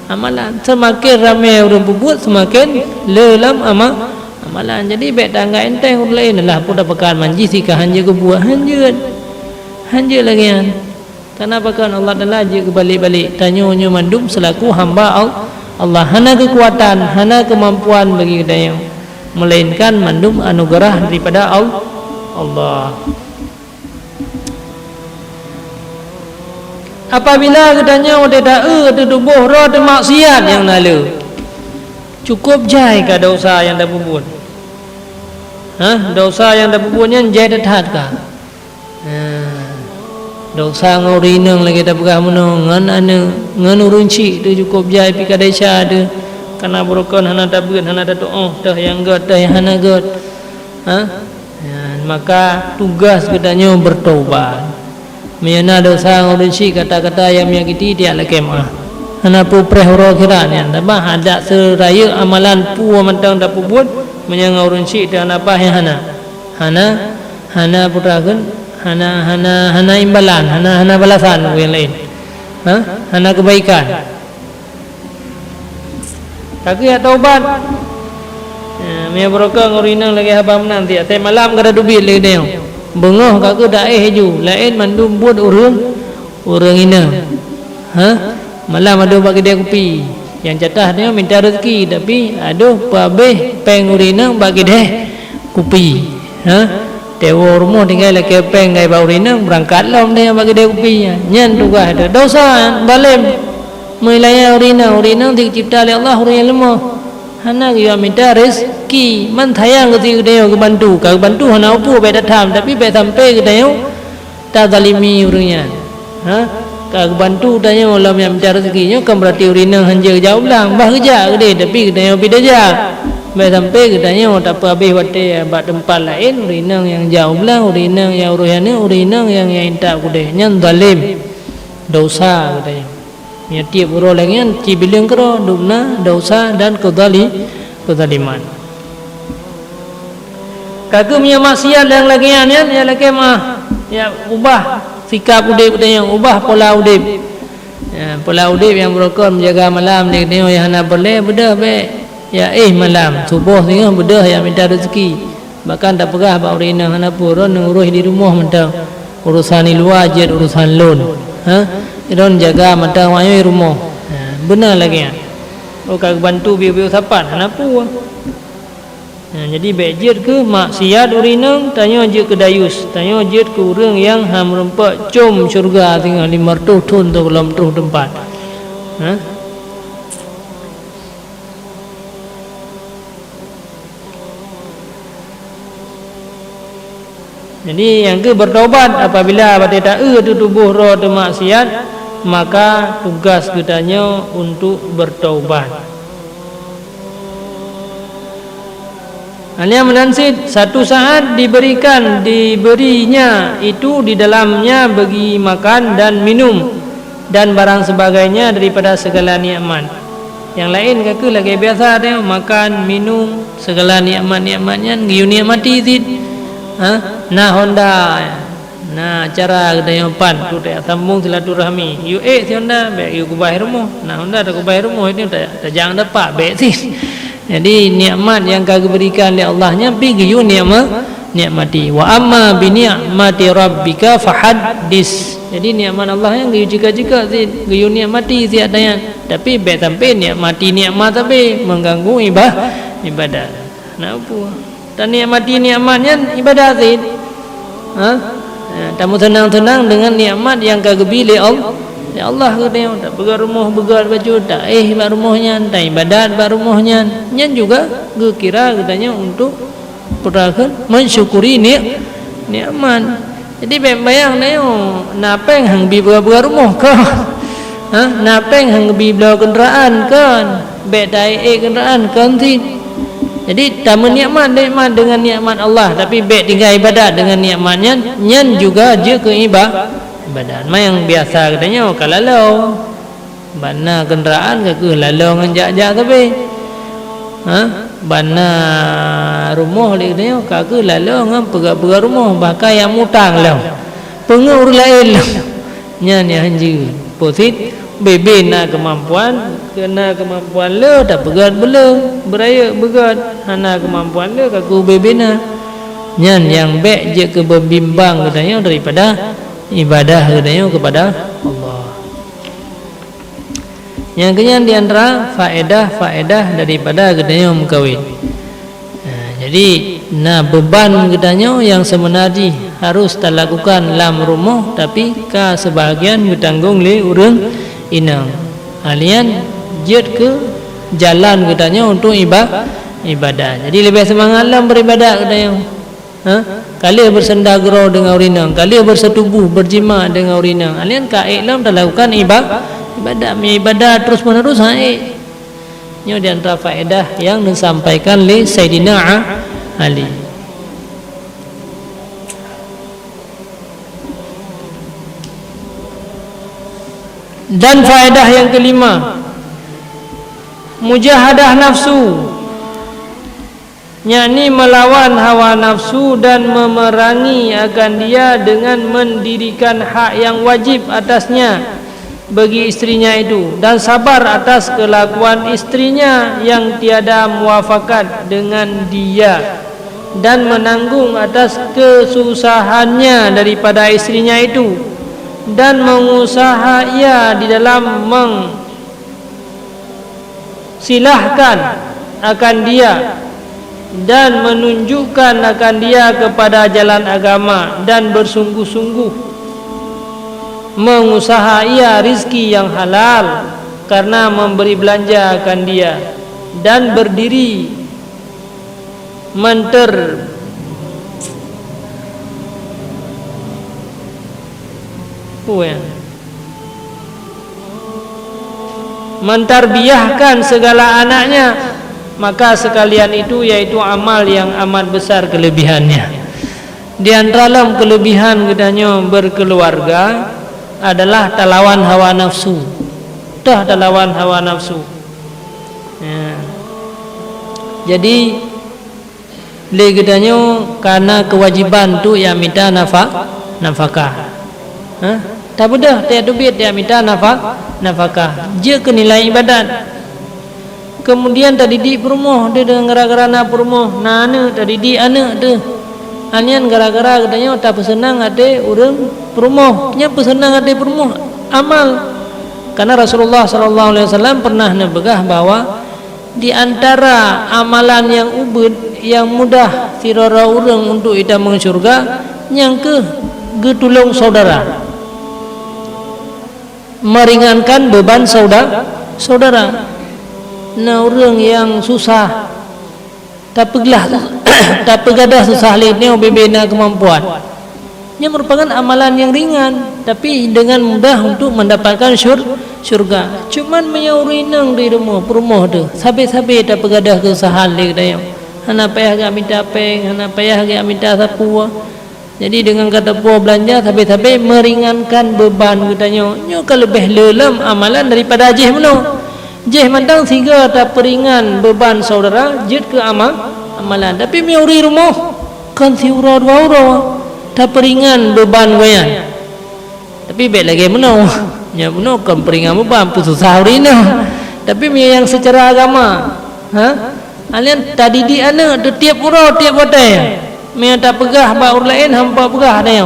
amalan. Semakin ramai orang pubut semakin lelam amalan. Jadi baik tangga enteng orang lain adalah pun dapatkan manji sikah hanja ke buah hanja lagi kan. Karena pakan Allah Taala je ke balik-balik tanya mandum selaku hamba Allah, hana kekuatan, hana kemampuan bagi kita, melainkan mandum anugerah daripada Allah. Apabila katanya ada tubuh roh dan maksiat yang nala, cukup jai ke dosa yang dah buat. Dosa yang dah buatnya jai dah kah? Dosa ngorinang lagi tak pegah menang ngan urunci tu cukup jai pi kadai sya ada. Karena berokon hana tabun hana doa dah yang god dah yang hana god. Maka tugas katanya bertaubat. Menyana dosa ngurunci kata-kata yang menyakiti dia lekemah. Hana pu prehoro kiranya tabah ada seraya amalan pu mentang dak buat menyang ngurunci dan apa yang hana putakan hana imbalan, hana balasan yang lain. Hana kebaikan. Kaki ya taubat. Mia berokah ngurinang lagi haba menang tiap malam kada dubit lagi dia. Bengah kakak dah haju lain mandum buat orang ina malam ada bagi dia kopi yang jatah dia minta rezeki tapi aduh pabeh pengurina bagi dia kopi tewa rumah tinggal lagi peng gai baurina berangkat lah dia bagi dia kopi nyan tugas ada dosa balim mulai urina dicipta oleh Allah orang yang lemah hana dia minta rezeki man thayang ke dia ke bantu hana apa beda tham tapi beda sampai ke dia tak zalimi orangnya ke bantu tanya ulam yang minta rezekinya kan berarti urina hanja jauh lang bah kerja ke dia tapi ke dia beda aja beda sampai ke dia tak apa habis wate buat tempat lain urina yang jauh lang urina yang rohani urina yang tak ke dia nyan zalim dosa ke dia Ya tiap orang lagi kan ci bilang kero dubna dosa dan kezaliman. Kagum punya maksiat yang lagi ya lagi mah ya ubah sikap udip yang ubah pola udip. Ya, pola udip yang berokon menjaga malam dia tengok yang nak boleh bedah be ya malam subuh tengok bedah yang minta rezeki. Bahkan tak pegah bab rina hana purun ngurus di rumah mentang urusan di luar je urusan loan. Iron jaga mata wayo rumah. Benar lagi ya. Oh kag bantu biu-biu sapat kenapa? Jadi bejit ke maksiat urinang tanya je ke dayus, tanya je ke orang yang ham rempak cum syurga tinggal 500 tahun tu belum terus tempat. Jadi yang ke bertobat apabila tidak tu tubuh roh tu maksiat, maka tugas kitanya untuk bertaubat. Hanya menansit satu saat diberinya itu di dalamnya bagi makan dan minum dan barang sebagainya daripada segala nikmat. Yang lain kaki lagi biasa dia makan minum segala nikmat-nikmatnya giu nikmati zid. Nah Honda nah cara kita pan tu tak sambung silaturahmi you si Honda baik you kubah rumah nah Honda tak kubah rumah ini tak jangan dapat baik sih. Jadi nikmat yang kau berikan oleh Allahnya pergi you nikmati wa amma bi ni'mati rabbika fahaddis. Jadi nikmat Allah yang you jika-jika si you nikmati si adanya tapi baik sampai nikmati nikmat tapi mengganggu ibadah kenapa dan nikmati nikmatnya ibadah zid. Tamu tenang-tenang dengan nikmat yang kagbi oleh Allah. Ya Allah katanya tak pegang rumah begal baju tak bak rumahnya tak ibadat bak rumahnya. Nyan juga kira katanya untuk perlahan mensyukuri nikmat. Jadi bayang tengok napeng hang bi begal rumah ke? Napeng hang bi belau kenderaan kan? Bek dai kenderaan kan zid. Jadi tamu nikmat dengan nikmat Allah tapi baik tinggal ibadat dengan nikmatnya nyan juga je ke ibadat. Mai yang biasa katanya kalau bana kenderaan ke lalau ngan jak-jak tapi bana rumah le katanya ke lalau ngan pegak-pegak rumah bahkan yang mutang lah pengur lain lah nyan ya hanji posit bebe nak kemampuan kena kemampuan le tak pegat bela beraya begat hana kemampuan le kaku bebe na nyan yang baik je ke berbimbang katanya daripada ibadah katanya kepada Allah. Yang kenyang di antara faedah daripada katanya mengkawin. Jadi beban katanya yang sebenarnya harus terlakukan dalam rumah tapi ka sebahagian bertanggung le urang inang alian jet ke jalan katanya untuk ibadah. Jadi lebih semangat dalam beribadah katanya. Kali bersendagro dengan urinang, kali bersetubuh berjima dengan urinang. Alian ka dalam lakukan ibadah terus menerus ini di antara faedah yang disampaikan oleh Sayyidina Ali. Dan faedah yang kelima, mujahadah nafsu, yakni melawan hawa nafsu dan memerangi akan dia dengan mendirikan hak yang wajib atasnya bagi istrinya itu dan sabar atas kelakuan istrinya yang tiada muafakat dengan dia dan menanggung atas kesusahannya daripada istrinya itu dan mengusaha ia di dalam mengsilahkan akan dia dan menunjukkan akan dia kepada jalan agama dan bersungguh-sungguh mengusaha ia rizki yang halal karena memberi belanja akan dia dan berdiri mentarbiyahkan segala anaknya, maka sekalian itu yaitu amal yang amat besar kelebihannya. Di antara kelebihan katanya berkeluarga adalah talawan hawa nafsu. sudah dah lawan hawa nafsu. Ya. Jadi legedanyo karena kewajiban tu yang minta nafkah. Tak mudah tiada duit dia minta nafkah. Dia ke nilai ibadat. Kemudian tak didik perumah dia dengan gara-gara nak perumah. Nana tak didik anak tu. Anian gara-gara katanya tak bersenang ada orang perumah. Nya bersenang ada perumah amal. Karena Rasulullah sallallahu alaihi wasallam pernah nebegah bahwa di antara amalan yang ubud yang mudah tirara orang untuk ida masuk syurga yang ke getulung saudara, meringankan beban saudara. Nah orang yang susah tak pegadah susah lainnya bebena kemampuan, ini merupakan amalan yang ringan tapi dengan mudah untuk mendapatkan syurga. Cuman menyaurinang di rumah perumah tu sabe-sabe tak pegadah kesusahan dia. Hana payah gak minta peng, hana payah gak minta sapu. Jadi dengan kata puah belanja sabe-sabe meringankan beban katanya. Nyo ka lebih lelam amalan daripada jeh meno. Jeh mandang sehingga tak peringan beban saudara jid ke amalan. Tapi miuri rumah kan si ura dua ura tak peringan beban goyan. Tapi baik lagi meno. Nya meno kan peringan beban susah urina. Tapi yang secara agama, alian tadi di anak tu tiap ura tiap hotel. Mia tak pegah ba ur lain hampa pegah dia.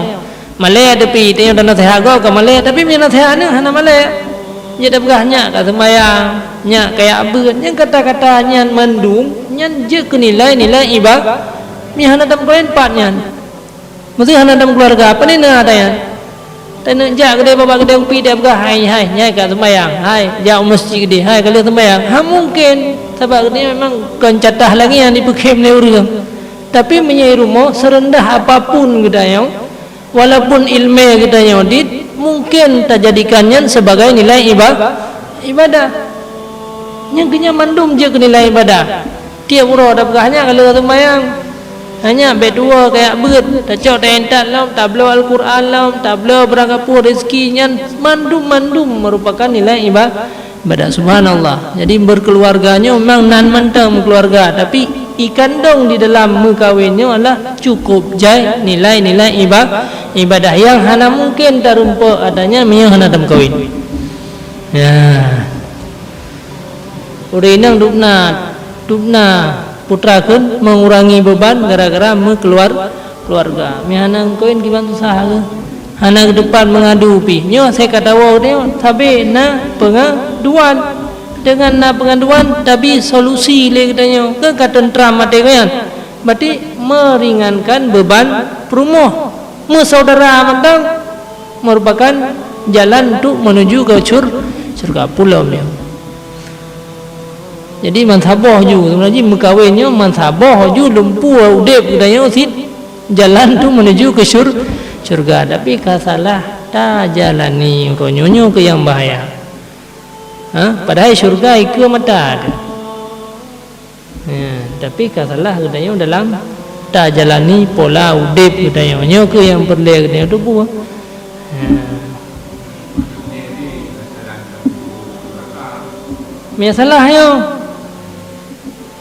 Malay tapi dia dah nasihat kau ke malay tapi mia nasihat ni hana malay. Dia dah pegahnya kat sembahyang, nya kayak apa yang kata-kata nyan mendung, nyan je ke nilai ibadah. Mia hana dalam keluarga nyan. Mesti hana dalam keluarga apa ni nak ada yan. Tak nak jak ke dia bapa ke dia upi dia pegah hai nyai kat sembahyang. Hai jak masjid dia, hai kalau sembahyang. Mungkin sebab dia memang kencatah lagi yang dipekem ni urang. Tapi menyai rumah serendah apapun gedayang, walaupun ilmu gedayang dit, mungkin tak jadikannya sebagai nilai ibadah. Yang kenya mandum je ke nilai ibadah. Tiap urang dah pegahnya kalau sembahyang. Hanya berdua kayak berat, tak cok tak entat lam, tak bela Al-Quran lam, tak bela berangkapur rezekinya, mandum merupakan nilai ibadah. Subhanallah. Jadi berkeluarganya memang nan mentam keluarga, tapi ikan dong di dalam mekawinnya adalah cukup jai nilai-nilai ibadah yang hana mungkin terumpa adanya yang hana dalam kawin. Ya. Urinang dupna putra kun mengurangi beban gara-gara keluarga. Mi hana kawin gimana susah ke? Hana ke depan mengadu pi. Nyo saya kata wau dia sabe na pengaduan. Dengan na pengaduan tapi solusi le katanya ke katentram mate kan. Berarti meringankan beban perumah. Saudara mandang merupakan jalan untuk menuju ke syurga pulau ni. Jadi mansabah ju sebenarnya mekawinnya mansabah ju lumpuh udep katanya sit jalan tu menuju ke syurga tapi kasalah tak jalani ronyonyo ke yang bahaya. Padahal syurga ikut mata ada. Tapi kasalah katanya dalam tak jalani pola udep katanya nyo ke yang perlu katanya tu buah. Masalahnya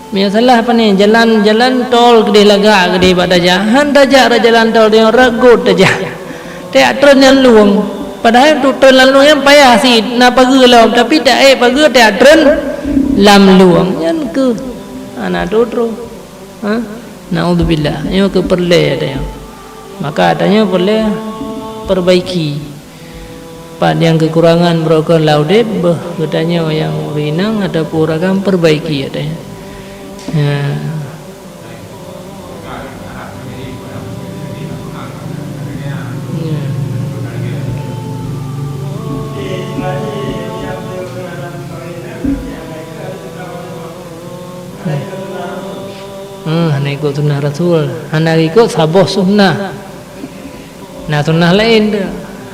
apa ni jalan tol gede laga gede badaja han daja jalan tol dia ragut daja tak tren yang luang padahal tu tren lalu yang payah si na pagi lam tapi tak pagi tak tren lam luang yan ke ana dotro naudzubillah yo ke perle ada maka adanya perle perbaiki pada yang kekurangan broken laudep katanya yang rinang ada puragan perbaiki adanya. Hana ikut sunnah Rasul, hana ikut saboh sunnah. Nah sunnah lain tu,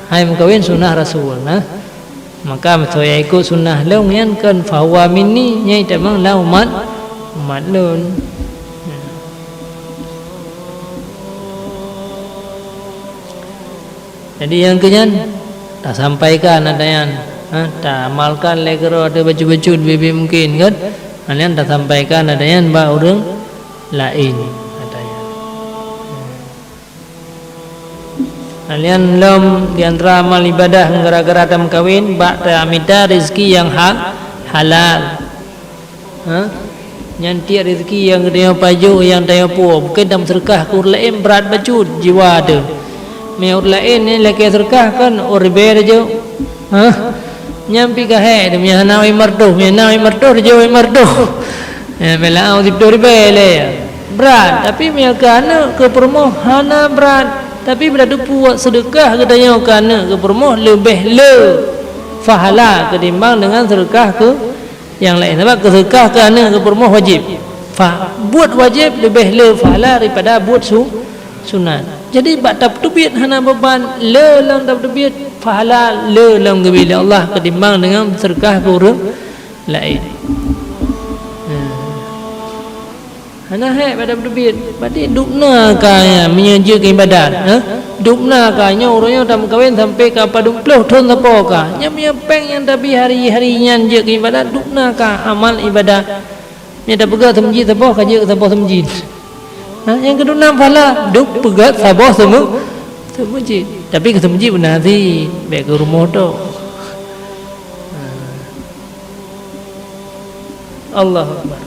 hai mengkawin sunnah Rasul. Maka saya ikut sunnah leung yang kan fahuwa minni nyai temang la umat lun. Jadi yang kenyan tak sampaikan ada yang tak amalkan lekero ada baju-baju lebih mungkin kan. Kalian dah sampaikan adanya ba orang lain adanya. Kalian lom di antara amal ibadah gara-gara tam kawin ba minta rezeki yang halal. Nyanti rezeki yang dia paju yang dia pu bukan dalam sedekah kur lain berat baju jiwa ada. Meur lain ni laki sedekah kan orber je. Nyampi ka hai demi hanai mardo je mardo. Bela au diptor bele. Berat tapi miakana ke permoh hana berat tapi bila tu buat sedekah katanya kana ke permoh lebih fahala ketimbang dengan sedekah ke yang lain. Sebab ke sedekah kana ke permoh wajib. Buat wajib lebih fahala daripada buat sunat. Jadi bak tak tubit hana beban lam tak tubit pahala lam bila Allah ketimbang dengan sedekah ke orang lain. Hana hai pada tubit berarti dukna kaya menyaja ke ibadat. Dukna kanya orangnya dah kahwin sampai ke 40 tahun apa ka. Nya peng yang tapi hari-harinya je ke ibadat dukna ka amal ibadat. Nya dah pegang semji apa ka je ke semji. Yang kedua pahala duk pegat sabah semua masjid. Tapi ke masjid benar sih baik ke rumah tu. Allah Akbar.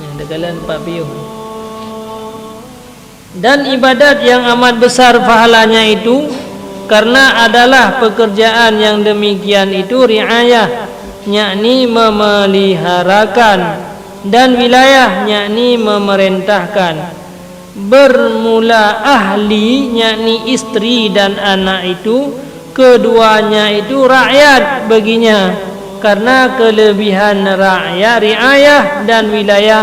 Yang degalan 4 piuh. Dan ibadat yang amat besar pahalanya itu karena adalah pekerjaan yang demikian itu riayah, yakni memeliharakan, dan wilayah, yakni memerintahkan. Bermula ahli, yakni istri dan anak itu, keduanya itu rakyat baginya karena kelebihan rakyat riayah dan wilayah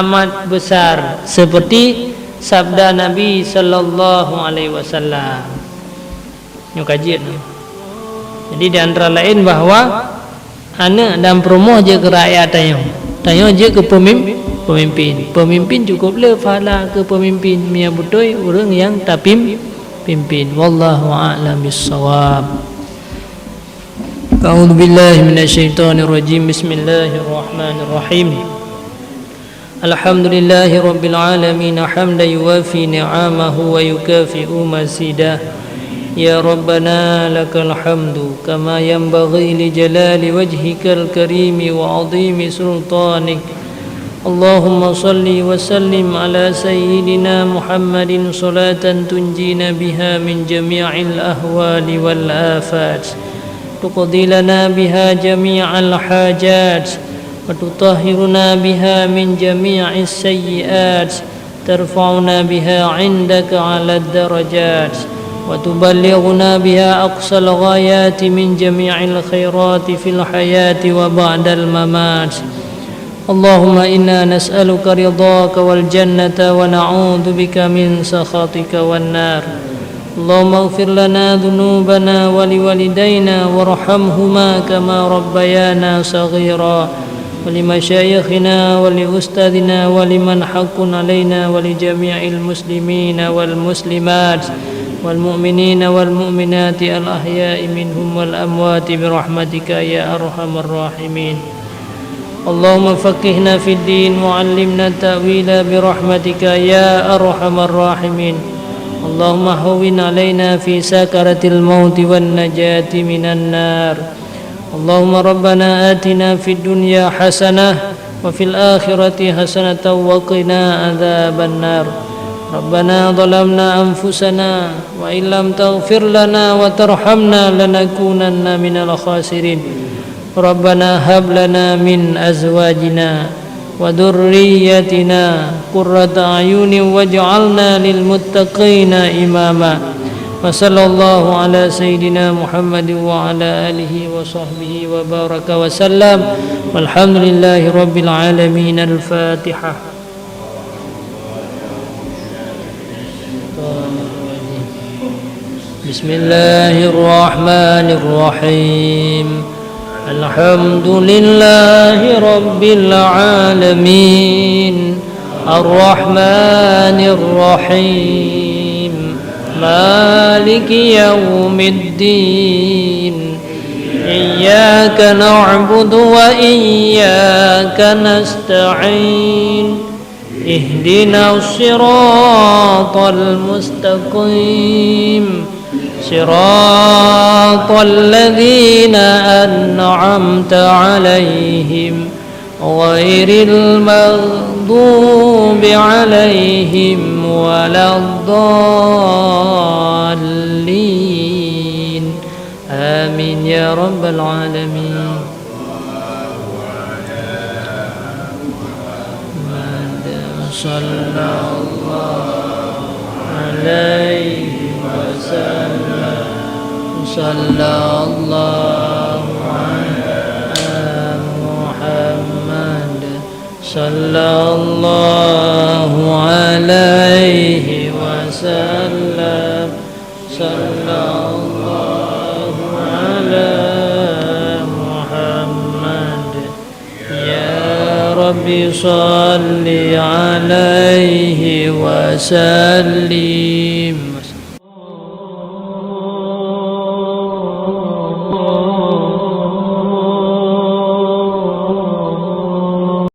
amat besar, seperti sabda Nabi sallallahu alaihi wasallam. Ini kajian. Jadi di antara lain bahawa anak dan perumahan je ke rakyat tanya je ke pemimpin cukuplah pahala ke pemimpin mia betul orang yang tak pimpin. Wallahu a'lam bissawab. A'udzu billahi minasyaitonir rajim. Bismillahirrahmanirrahim. Alhamdulillahi rabbil alamin hamdan yuwafi ni'amahu wa yukafi'u mazidah. Ya Rabbana lakal hamdu kama yanbaghi li jalali wajhikal karimi wa azimi sultanik. Allahumma salli wa sallim ala sayyidina Muhammadin salatan tunjina biha min jami'il ahwali wal afat, tuqdi lana biha jami'al hajat, wa tutahhiruna biha min jami'is sayyi'at, tarfa'una biha 'indaka 'ala ad-darajat, وتبلغنا بها أقصى الغايات من جميع الخيرات في الحياة وبعد الممات. اللهم إنا نسألك رضاك والجنة ونعوذ بك من سخطك والنار. اللهم اغفر لنا ذنوبنا ولوالدينا وارحمهما كما ربيانا صغيرا، ولمشايخنا ولأستاذنا ولمن حق علينا ولجميع المسلمين والمسلمات والمؤمنين والمؤمنات الأحياء منهم والأموات برحمتك يا أرحم الراحمين. اللهم فقهنا في الدين وعلمنا التأويل برحمتك يا أرحم الراحمين. اللهم هون علينا في سكرة الموت والنجاة من النار. اللهم ربنا آتنا في الدنيا حسنة وفي الآخرة حسنة وقنا عذاب النار. ربنا ظلمنا أنفسنا وإن لم تغفر لنا وترحمنا لنكونن من الخاسرين. ربنا هب لنا من أزواجنا وذريتنا قرة أعين واجعلنا للمتقين إماما. وصلى الله على سيدنا محمد وعلى آله وصحبه وبارك وسلم والحمد لله رب العالمين. الفاتحة. بسم الله الرحمن الرحيم. الحمد لله رب العالمين الرحمن الرحيم مالك يوم الدين إياك نعبد وإياك نستعين اهدنا الصراط المستقيم صراط الذين أنعمت عليهم غير المغضوب عليهم ولا الضالين آمين يا رب العالمين. صلى الله عليه وسلم صلى الله على محمد صلى الله عليه وسلم صلى الله على محمد يا رب صل عليه وسلم.